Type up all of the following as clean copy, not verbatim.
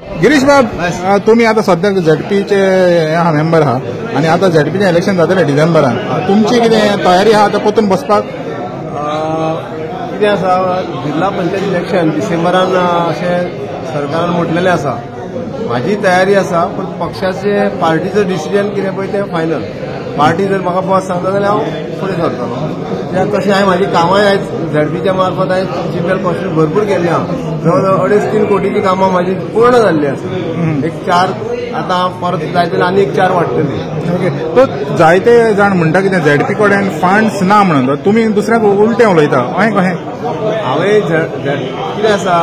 गिरीश बाब, तुम्ही आता सध्या झेडपीचे मेंबर आहात आणि आता झेडपीचे इलेक्शन जातले डिसेंबरान. तुमची कितें तयारी आहा आता परतून बसपाक? कितें आसा, जिल्हा पंचायत इलेक्शन डिसेंबरान अशें सरकारान म्हटलेलें आसा. म्हाजी तयारी आसा, पण पक्षाचे पार्टीचं डिसिजन कितें पळय तें फायनल. पार्टी जर म्हाका बस सांगता जाल्यार हांव फुडें सरतलों. तशें हांवें म्हाजी कामांय आयज झेडपीच्या मार्फत आयज चिंबेल कॉन्स्टिट्यून्सी भरपूर केल्ली आहा. जवळ 2.5-3 कोटीची कामां म्हाजी पूर्ण जाल्ली आसा. एक 4 आतां परत जाय जाल्यार आनी एक 4 वाडटली. ओके. तो जायते जाण म्हणटा कितें झेडपी कडेन फंड्स ना म्हणून, तुमी दुसऱ्याक उलटें उलयता, अशें कशें? हांवें कितें आसा,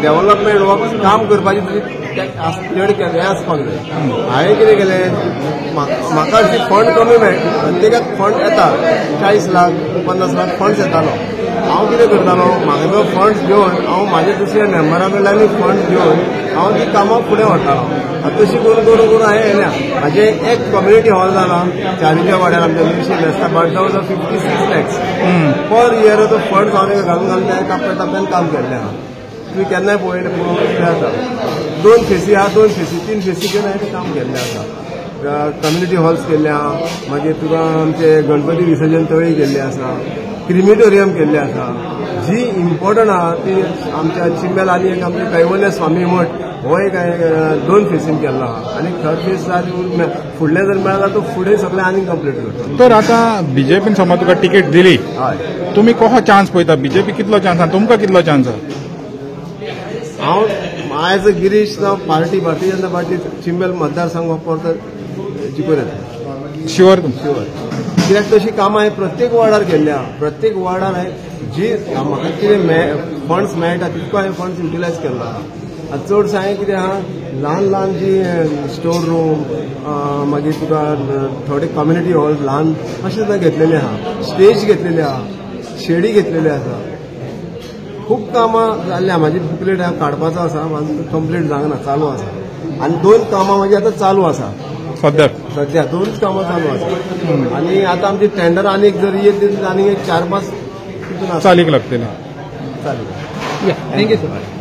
डेव्हलपमेंट हो काम करपाची चड हें आसपाक जाय. हांवें कितें केलें, म्हाका जी फंड कमी मेळटा, प्रत्येकाक फंड येता 40 लाख 50 लाख फंड्स येतालो. हांव कितें करतालो, म्हाका तो फंड्स घेवन हांव म्हाज्या दुसऱ्या मेंबरा कडल्यानूय फंड्स घेवन हांव ती कामां फुडें व्हरतालो. तशी करून हांवें येयल्या. म्हाजें एक कम्युनिटी हॉल जाला चारीच्या वाड्यार आमच्या मिशन आसता, बट जवळ 56 लॅक्स पर इयर. तो फंड्स हांवें घालून त्या टप्प्यान काम केल्लें आहा. तुमी केन्नाय पळयलें कितें आसा, 2 फेसी आहा, 2 फेसी 3 फेसी घेवन हांवें काम केल्लें आसा. कम्युनिटी हॉल्स केल्ले आहा, मागीर तुका आमचे गणपती विसर्जन तळी केल्ले आसा, क्रिमिटोरियम केल्ले आसा. जी इम्पॉर्टंट आहा ती आमच्या चिंबेल आनी एक आमचे कैवल्य स्वामी मठ हो एक 2 फेसीन केल्लो आहा. आनी 3rd फेस फुडलें जर मेळ्ळां तो फुडें सगळें आनी कंप्लीट करता. तर आतां बीजेपीन समज तुका तिकेट दिली, हय, तुमी कसो चान्स पळयता? बीजेपी कितलो चान्स आहा, तुमकां कितलो चान्स आहा? हांव आयज गिरीश पार्टी भारतीय जनता पार्टी चिंबेल मतदारसंघ हो परत जिखून येता. शुअर? शुअर. कित्याक तशी कामां हांवें प्रत्येक वार्डार केल्ली आहा. प्रत्येक वार्डार हांवें जी म्हाका कितें फंड्स मेळटा तितको हांवें फंड्स युटिलायज केल्लो आहा. चडशें हांवें कितें आहा, ल्हान जी स्टोर रूम, मागीर तुका थोडे कम्युनिटी हॉल ल्हान अशें सुद्दां घेतलेले आहा. स्टेज घेतलेले आहा, शेडी घेतलेली आसा. खूब कामां जाल्ली आहा. म्हाजी बुकलेट हांव काडपाचो आसा, म्हाजो कंप्लीट जावना, चालू आसा. आनी 2 कामां म्हाजी आतां चालू आसा. सध्या 2च कामां चालू आसा. आनी आतां आमची टेंडर आनी जर येत आनी 4-5 चालीक लागतली. चालेल. Thank you sir.